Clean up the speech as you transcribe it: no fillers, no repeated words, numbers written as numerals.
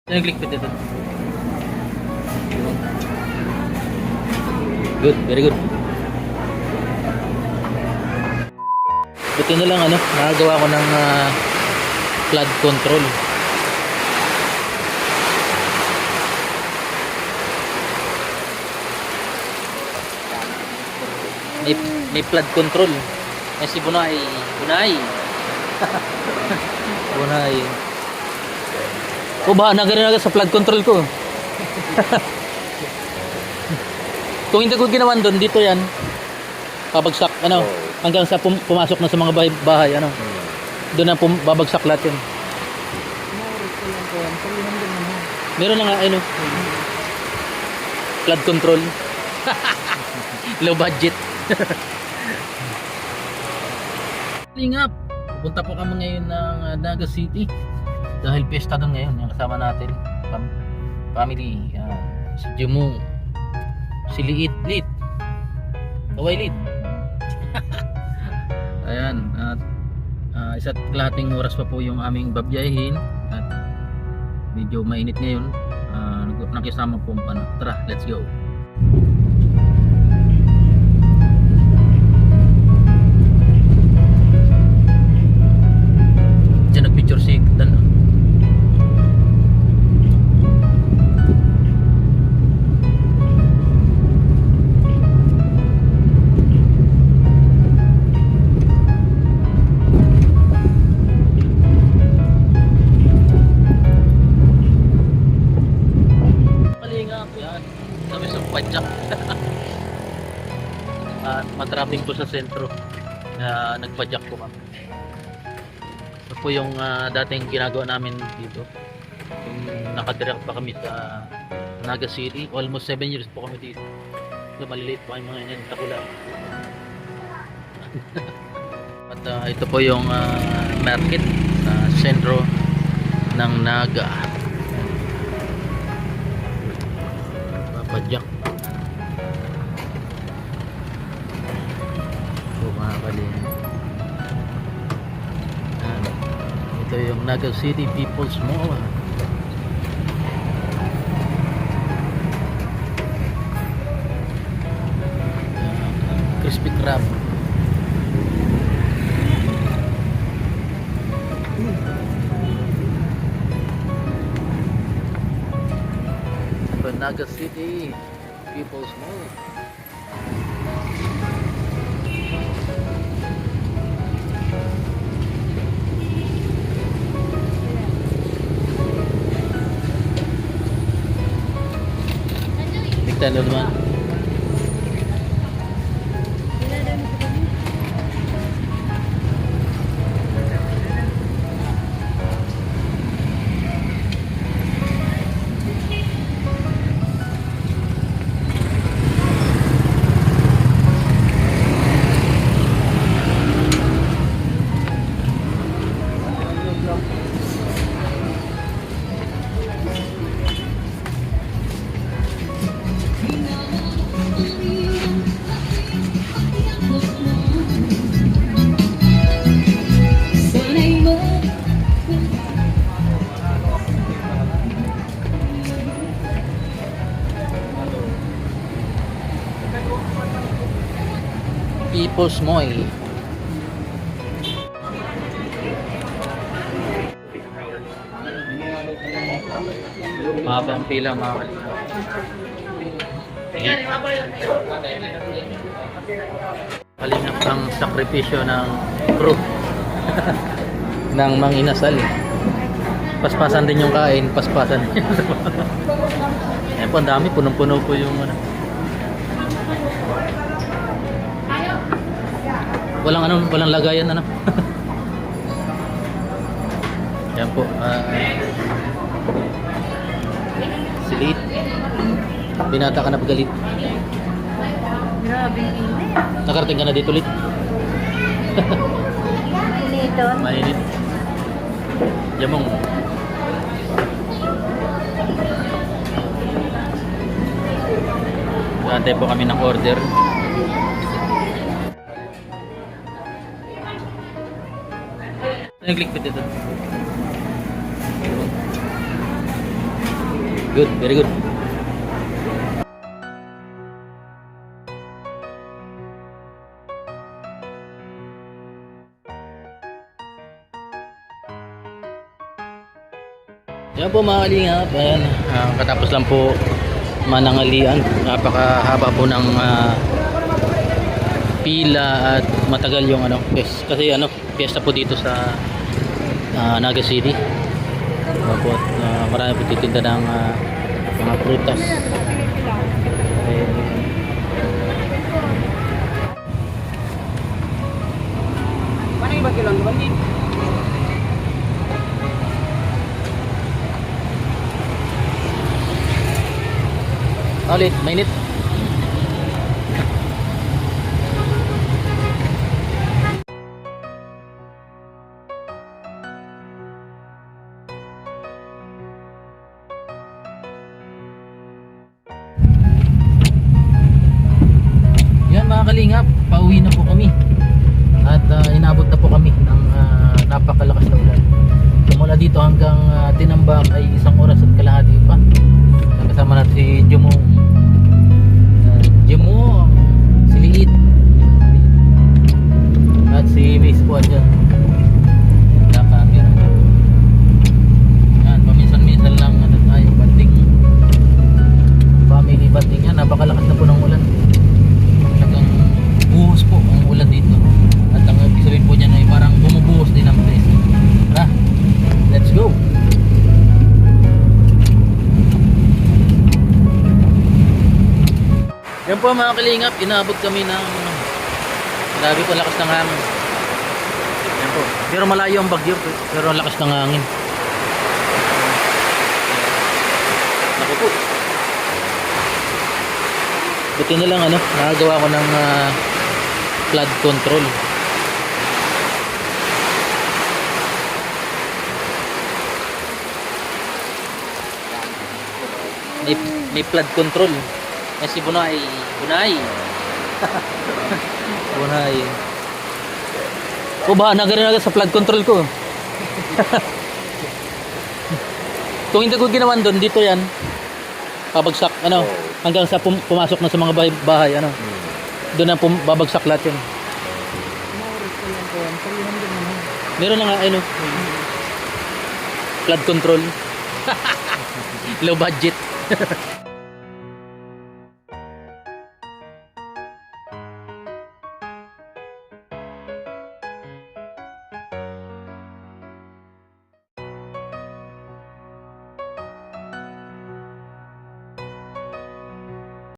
Nag-click dito. Good, very good. Buti na lang nakagawa ko ng flood control. May flood control. May si Bunay. Bunay. O ba, nagarin agad sa flood control ko. Kung hindi ko ginawan doon, dito yan. Babagsak, hanggang sa pumasok na sa mga bahay, Doon na babagsak lahat yan. Meron na nga, flood control. Low budget. Lingap. Pupunta po kami ngayon ng Naga City. Dahil pesta doon ngayon, yung kasama natin. Family. Si Jumu. Si Liit. Kaway Liit. Ayan. At isa't kalahating oras pa po yung aming babiyahin. At medyo mainit ngayon. Nakisama po. Tara, let's go. Diyan nagpicture si Dan. Matraffic po sa sentro na nagpa-jack po kami. Ito po yung dating ginagawa namin dito. Yung nakadirect pa kami sa Naga City. Almost 7 years po kami dito. So, maliliit po kayong mga yan, takula. At ito po yung market sa sentro ng Naga. Papa-jack. Ito yung Naga City People's Mall. Crispy crab. Ito Naga City People's Mall. Talo naman. People's Mall. Mahaba ang pila, mga kalina. Kalina ang sakripisyo ng crew ng manginasal. Paspasan din yung kain, paspasan din. Ayan po, ang dami, punong-puno po yung walang lagayan Yan po. Si Liit. Binata ka na pagalit. Grabe init. Nakarating ka na dito, Liit. Initon. Mainit. Yamong. Antay po kami ng order. Nag-click pa dito. Good, very good. Yan po mga kalingap, ayan, katapos lang po manangalian. Napakahaba po ng pila at matagal yung ano, kasi ano, piyesta po dito sa Naga City. Po, marami po titinda ng mga prutas. Mana iba kilang bandit? Ulit, mainit. Yan mga kalingap, pauwi na po kami. At inabot na po kami ng napakalakas na ulan. Mula dito hanggang Tinambak ay 1 oras at kalahati pa. Kasama natin si Jumong, si Liit, at si Miss po dyan. Naka-camera. Yan, paminsan-minsan lang ano tayo, banding, family banding yan. Napakalakas na po ng ulan. Talagang buhos po ang ulan dito. At ang ibig sabihin po dyan ay parang bumubuhos din ang place. Tara, let's go! Yan po mga kalingap, inaabot kami ng grabe po lakas ng hangin. Yan po. Pero malayo ang bagyo, pero ang lakas ng hangin. Naku po. Buti na lang ano, nakagawa ko ng flood control. May flood control. Si Bunay. Bunay. Ba, nagana sa flood control ko. Kung hindi ko ginawan doon, dito yan. Babagsak, ano, hanggang sa pumasok na sa mga bahay, ano. Doon na babagsak lahat yun. Meron na nga, ano, flood control. Low budget.